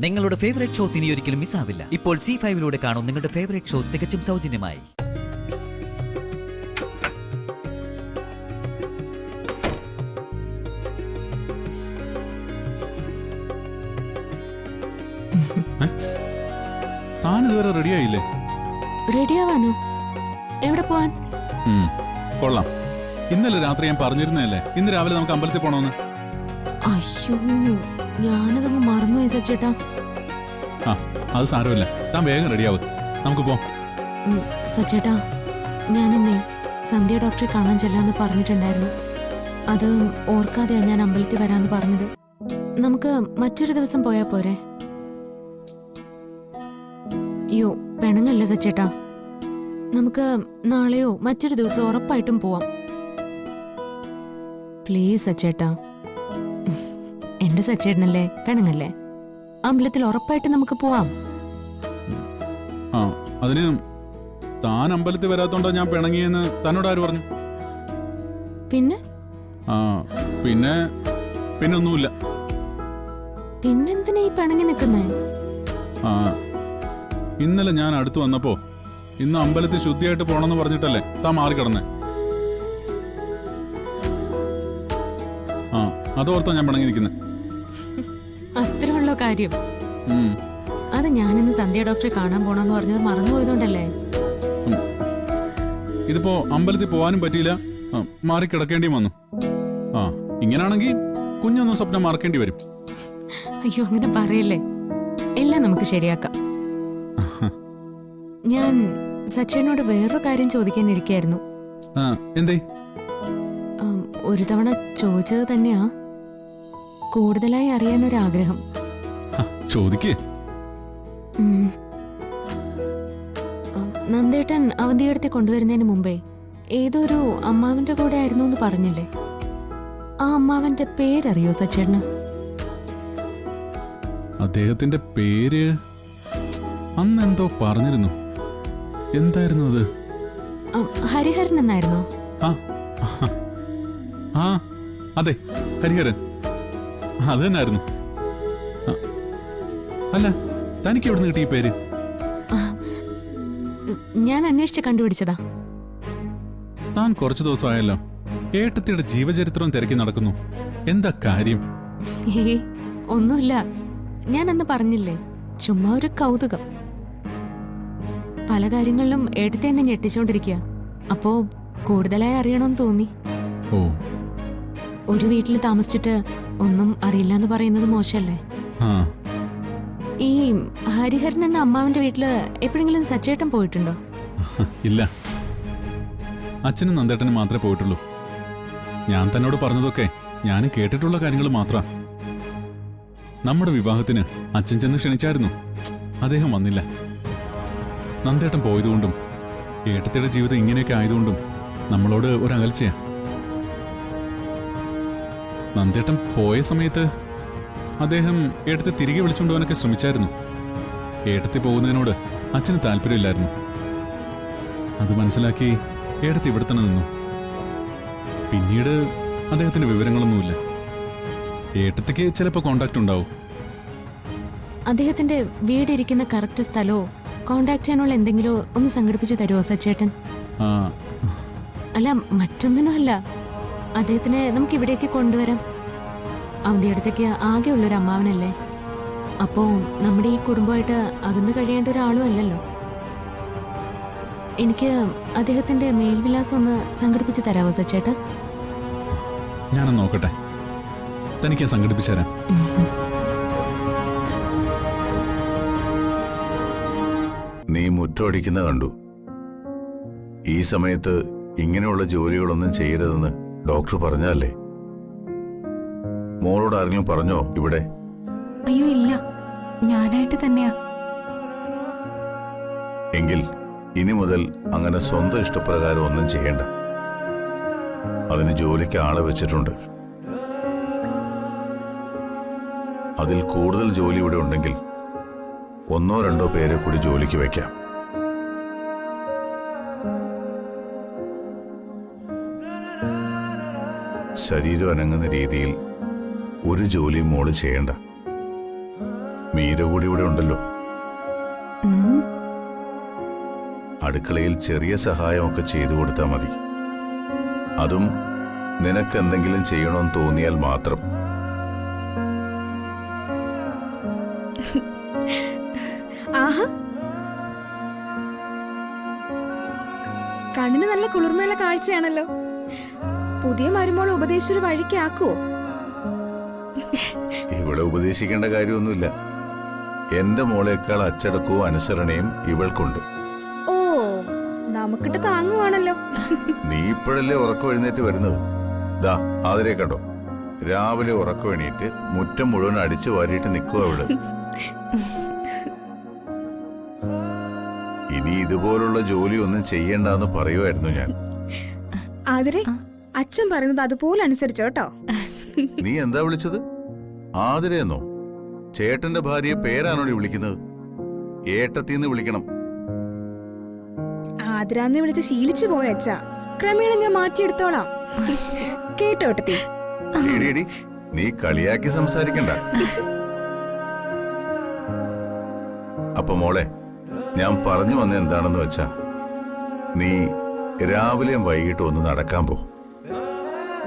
നിങ്ങളുടെ favourite shows ഇനി ഒരിക്കലും മിസ്സാവില്ല. ഇപ്പോൾ C5 കാണും നിങ്ങളുടെ ഫേവറേറ്റ് ഷോ തികച്ചും സൗജന്യമായി. താൻ ഇതുവരെ റെഡിയായില്ലേ? റെഡിയാവാനോ? എവിടെ പോവാൻ? കൊള്ളാം. ഇന്നലെ രാത്രി ഞാൻ പറഞ്ഞിരുന്നല്ലേ ഇന്ന് രാവിലെ നമുക്ക് അമ്പലത്തിൽ പോണോന്ന്. അയ്യോ, ഞാനതങ്ങ് മറന്നുപോയി സച്ചേട്ടാ. ആ, അത് സാരമില്ല. താൻ വേഗം റെഡിയാവും, നമുക്ക് പോവാം. സച്ചേട്ടാ, ഞാനിന്നേ സന്ധ്യ ഡോക്ടറെ കാണാൻ ചെല്ലാന്ന് പറഞ്ഞിട്ടുണ്ടായിരുന്നു. അത് ഓർക്കാതെയാ ഞാൻ അമ്പലത്തിൽ വരാന്ന് പറഞ്ഞത്. നമുക്ക് മറ്റൊരു ദിവസം പോയാ പോരെ? അയ്യോ, പെണങ്ങല്ല സച്ചേട്ടാ. നമുക്ക് നാളെയോ മറ്റൊരു ദിവസം ഉറപ്പായിട്ടും പോവാം. പ്ലീസ് സച്ചേട്ടാ, എന്റെ സച്ചേട്ടനല്ലേ, പെണങ്ങല്ലേ? അമ്പലത്തിൽ ഉറപ്പായിട്ട് നമുക്ക് പോവാം. ആ, അതിന് താൻ അമ്പലത്തിൽ വരാത്തോണ്ടാ ഞാൻ പിണങ്ങിയെന്ന് തന്നോട് ആര് പറഞ്ഞു? പിന്നെ ഒന്നുമില്ല. പിന്നെന്തിനാ ഈ പിണങ്ങി നിൽക്കുന്നേ? ആ, ഇന്നലെ ഞാൻ അടുത്ത് വന്നപ്പോ ഇന്ന് അമ്പലത്തിൽ ശുദ്ധിയായിട്ട് പോണെന്ന് പറഞ്ഞിട്ടല്ലേ താൻ മാറിക്കിടന്നേ. ആ, അതോർത്താ ഞാൻ പിണങ്ങി നിൽക്കുന്നേ. അത്രേ ഉള്ളോ കാര്യം? അത് ഞാനിന്ന് സന്ധ്യ ഡോക്ടറെ കാണാൻ പോണെന്ന് പറഞ്ഞത് മറന്നുപോയതുകൊണ്ടല്ലേ? ഇതിപ്പോ അമ്പലത്തിൽ പോവാനും പറ്റിയില്ല, മാറിക്കിടക്കേണ്ടിയും വന്നു. ആ, ഇങ്ങനാണെങ്കിൽ കുഞ്ഞൊന്നും സ്വപ്നം മറക്കേണ്ടി വരും. അയ്യോ, അങ്ങനെ പറയല്ലേ. എല്ലാം നമുക്ക് ശരിയാക്കാം. ഞാൻ സച്ചേനോട് വേറൊരു കാര്യം ചോദിക്കാനിരിക്കായിരുന്നു. എന്തേ? ഒരു തവണ ചോദിച്ചത് തന്നെയാ. കൂടുതലായി അറിയാനൊരാഗ്രഹം. ചോദിക്കേ. നന്ദേട്ടൻ അവന്തിയെടുത്ത് കൊണ്ടുവരുന്നതിന് മുമ്പേ ഏതൊരു അമ്മാവന്റെ കൂടെ ആയിരുന്നു എന്ന് പറഞ്ഞില്ലേ? ആ അമ്മാവന്റെ പേരറിയോ സച്ചേട്ടന്? അദ്ദേഹത്തിന്റെ പേര് അന്ന് എന്തോ പറഞ്ഞിരുന്നു. എന്തായിരുന്നു അത്? ഹരിഹരൻ എന്നായിരുന്നോ? ആ, അതെ, ഹരിഹരൻ. അത് തന്നെയായിരുന്നു. അല്ല, തനിക്ക് എവിടെ നിന്ന് കിട്ടിയ പേര്? ഞാൻ അന്വേഷിച്ച് കണ്ടുപിടിച്ചതാ. താൻ കുറച്ചു ദിവസമായല്ലോ ഏട്ടത്തിയുടെ ജീവചരിത്രവും തിരക്കി നടക്കുന്നു. എന്താ കാര്യം? ഒന്നുമില്ല, ഞാൻ അന്ന് പറഞ്ഞില്ലേ, ചുമ്മാ ഒരു കൗതുകം. പല കാര്യങ്ങളിലും ഏട്ടത്തെ എന്നെ ഞെട്ടിച്ചോണ്ടിരിക്കുക. അപ്പോ കൂടുതലായി അറിയണമെന്ന് തോന്നി. ഓ, ഒരു വീട്ടിൽ താമസിച്ചിട്ട് ഒന്നും അറിയില്ല എന്ന് പറയുന്നത് മോശമല്ലേ? ഈ ഹരിഹരൻ എന്ന അമ്മാവന്റെ വീട്ടില് എപ്പോഴെങ്കിലും സച്ചേട്ടൻ പോയിട്ടുണ്ടോ? ഇല്ല, അച്ഛനും നന്ദേട്ടനും മാത്രമേ പോയിട്ടുള്ളൂ. ഞാൻ തന്നോട് പറഞ്ഞതൊക്കെ ഞാനും കേട്ടിട്ടുള്ള കാര്യങ്ങൾ മാത്ര. നമ്മുടെ വിവാഹത്തിന് അച്ഛൻ ചെന്ന് ക്ഷണിച്ചായിരുന്നു, അദ്ദേഹം വന്നില്ല. നന്ദേട്ടൻ പോയതുകൊണ്ടും ഏട്ടത്തിയുടെ ജീവിതം ഇങ്ങനെയൊക്കെ ആയതുകൊണ്ടും നമ്മളോട് ഒരകൽച്ചയാ. നന്ദേട്ടൻ പോയ സമയത്ത് അദ്ദേഹം ഏട്ടത്തെ തിരികെ വിളിച്ചുകൊണ്ടുപോകാനൊക്കെ ശ്രമിച്ചായിരുന്നു. ഏട്ടത്തി പോകുന്നതിനോട് അച്ഛന് താല്പര്യമില്ലായിരുന്നു. അത് മനസ്സിലാക്കി ഏട്ടത്തി ഇവിടെ തന്നെ നിന്നു. പിന്നീട് അദ്ദേഹത്തിന്റെ വിവരങ്ങളൊന്നുമില്ല. ഏട്ടത്തിക്ക് ചിലപ്പോൾ കോണ്ടാക്ട് ഉണ്ടാവും. അദ്ദേഹത്തിന്റെ വീടിരിക്കുന്ന കറക്റ്റ് സ്ഥലമോ കോണ്ടാക്ട് ചെയ്യാനുള്ള എന്തെങ്കിലും ഒന്ന് സംഘടിപ്പിച്ച് തരുമോ സച്ചേട്ടൻ? അല്ല, മറ്റൊന്നിനും അല്ല, അദ്ദേഹത്തിനെ നമുക്ക് ഇവിടേക്ക് കൊണ്ടുവരാം. അവന്റെ അടുത്തേക്ക് ആകെയുള്ളൊരു അമ്മാവനല്ലേ. അപ്പോ നമ്മുടെ ഈ കുടുംബമായിട്ട് അകന്നു കഴിയേണ്ട ഒരാളും അല്ലല്ലോ. എനിക്ക് അദ്ദേഹത്തിന്റെ മേൽവിലാസം ഒന്ന് സംഘടിപ്പിച്ച് തരാമോ സച്ചേട്ടാ? ഞാനൊന്ന് നോക്കട്ടെ, തനിക്ക് സംഘടിപ്പിച്ചു തരാം. നീ മുറ്റമടിക്കുന്ന കണ്ടു. ഈ സമയത്ത് ഇങ്ങനെയുള്ള ജോലികളൊന്നും ചെയ്യരുതെന്ന് ഡോക്ടർ പറഞ്ഞല്ലേ? മോളോട് ആരെങ്കിലും പറഞ്ഞോ ഇവിടെ? അയ്യോ ഇല്ല, ഞാനായിട്ട് തന്നെയാ. എങ്കിൽ ഇനി മുതൽ അങ്ങനെ സ്വന്തം ഇഷ്ടപ്രകാരം ഒന്നും ചെയ്യണ്ട. അതിന് ജോലിക്ക് ആളെ വെച്ചിട്ടുണ്ട്. അതിൽ കൂടുതൽ ജോലി ഇവിടെ ഉണ്ടെങ്കിൽ 1-2 പേരെ കൂടി ജോലിക്ക് വെക്കാം. ശരീരം അനങ്ങുന്ന രീതിയിൽ ഒരു ജോലിയും മോള് ചെയ്യണ്ട. മീര കൂടി ഇവിടെ ഉണ്ടല്ലോ. ഉം. അടുക്കളയിൽ ചെറിയ സഹായമൊക്കെ ചെയ്തു കൊടുത്താൽ മതി. അതും നിനക്ക് എന്തെങ്കിലും ചെയ്യണമെന്ന് തോന്നിയാൽ മാത്രം. ആഹാ, കണ്ണിന് നല്ല കുളിർമയുള്ള കാഴ്ചയാണല്ലോ. പുതിയ മരുമോൾ ഉപദേശിച്ചൊരു വഴിക്കാക്കുവോ? ഇവിടെ ഉപദേശിക്കേണ്ട കാര്യമൊന്നുമില്ല. എന്റെ മോളേക്കാൾ അച്ചടക്കവും അനുസരണയും ഇവൾക്കുണ്ട്. ഓ, നമുക്കിട്ട് താങ്ങുവാണല്ലോ. നീ ഇപ്പോഴല്ലേ ഉറക്കം എഴുന്നേറ്റ് വരുന്നത്? ദാ ആതിരെ കണ്ടോ, രാവിലെ ഉറക്കം എണീറ്റ് മുറ്റം മുഴുവൻ അടിച്ചു വാരിയിട്ട് നിൽക്കുക അവിടെ. ഇനി ഇതുപോലുള്ള ജോലി ഒന്നും ചെയ്യണ്ടെന്ന് പറയുമായിരുന്നു ഞാൻ. ആതിരെ, അച്ഛൻ പറയുന്നത് അതുപോലെ അനുസരിച്ചോ കേട്ടോ. നീ എന്താ വിളിച്ചത്? ആതിരയെന്നോ? ചേട്ടന്റെ ഭാര്യയെ പേരാണോടി വിളിക്കുന്നത്? ഏട്ടത്തിന്ന് വിളിക്കണം. ആതിരാന്ന് വിളിച്ച് ശീലിച്ചു പോയ അച്ഛാ. ക്രമേണ ഞാൻ മാറ്റിയെടുത്തോളാം. കേട്ടോ ഏട്ടത്തി? എടി, നീ കളിയാക്കി സംസാരിക്കണ്ട. അപ്പൊ മോളെ, ഞാൻ പറഞ്ഞു വന്ന എന്താണെന്ന് വെച്ചാ, നീ രാവിലെയും വൈകിട്ടും ഒന്ന് നടക്കാൻ പോ.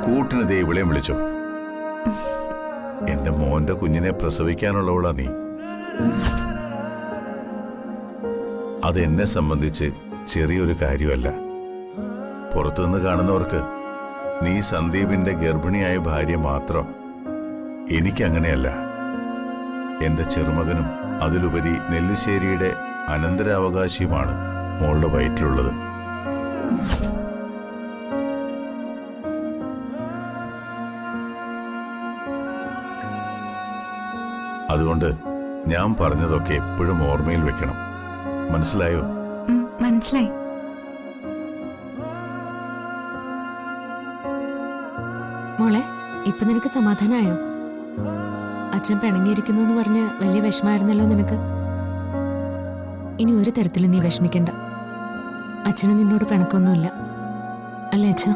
കൂട്ടിന് ദേ ഇവിളെയും വിളിച്ചോ. എന്റെ മോന്റെ കുഞ്ഞിനെ പ്രസവിക്കാനുള്ളവളാ നീ. അതെന്നെ സംബന്ധിച്ച് ചെറിയൊരു കാര്യമല്ല. പുറത്തുനിന്ന് കാണുന്നവർക്ക് നീ സന്ദീപിന്റെ ഗർഭിണിയായ ഭാര്യ മാത്രം. എനിക്കങ്ങനെയല്ല. എന്റെ ചെറുമകനും അതിലുപരി നെല്ലിശ്ശേരിയുടെ അനന്തരാവകാശിയുമാണ് മോളുടെ വയറ്റിലുള്ളത്. അതുകൊണ്ട് ഞാൻ പറഞ്ഞതൊക്കെ എപ്പോഴും ഓർമ്മയിൽ വെക്കണം. മനസ്സിലായോ? മനസ്സിലായി. മോളെ, ഇപ്പൊ നിനക്ക് സമാധാനായോ? അച്ഛൻ പിണങ്ങിയിരിക്കുന്നു എന്ന് പറഞ്ഞ് വലിയ വിഷമായിരുന്നല്ലോ നിനക്ക്. ഇനി ഒരു തരത്തിലും നീ വിഷമിക്കണ്ട. അച്ഛന് നിന്നോട് പിണക്കൊന്നുമില്ല, അല്ലേ അച്ഛാ?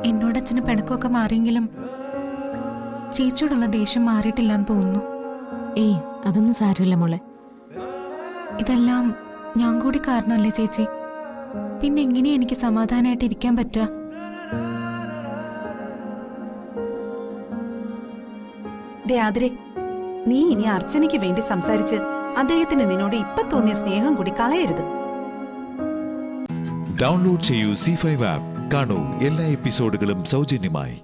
എന്നോട് അച്ഛന് പിണക്കമൊക്കെ മാറിയെങ്കിലും ചേച്ചിയോടുള്ള ദേഷ്യം മാറിയിട്ടില്ലെന്ന് തോന്നുന്നു. ഏയ്, അതൊന്നും സാരമില്ല മോളെ. ഇതെല്ലാം ഞാൻ കൂടി കാരണമല്ലേ ചേച്ചി? പിന്നെ എങ്ങനെയാ എനിക്ക് സമാധാനമായിട്ട് ഇരിക്കാൻ പറ്റുക? ആതിരെ, നീ ഇനി അർച്ചനയ്ക്ക് വേണ്ടി സംസാരിച്ച് അദ്ദേഹത്തിന് നിന്നോട് ഇപ്പൊ തോന്നിയ സ്നേഹം കൂടി കളയരുത്. ഡൗൺലോഡ് ചെയ്യൂ C5 ആപ്പ്. കാണൂ എല്ലാ എപ്പിസോഡുകളും സൗജന്യമായി.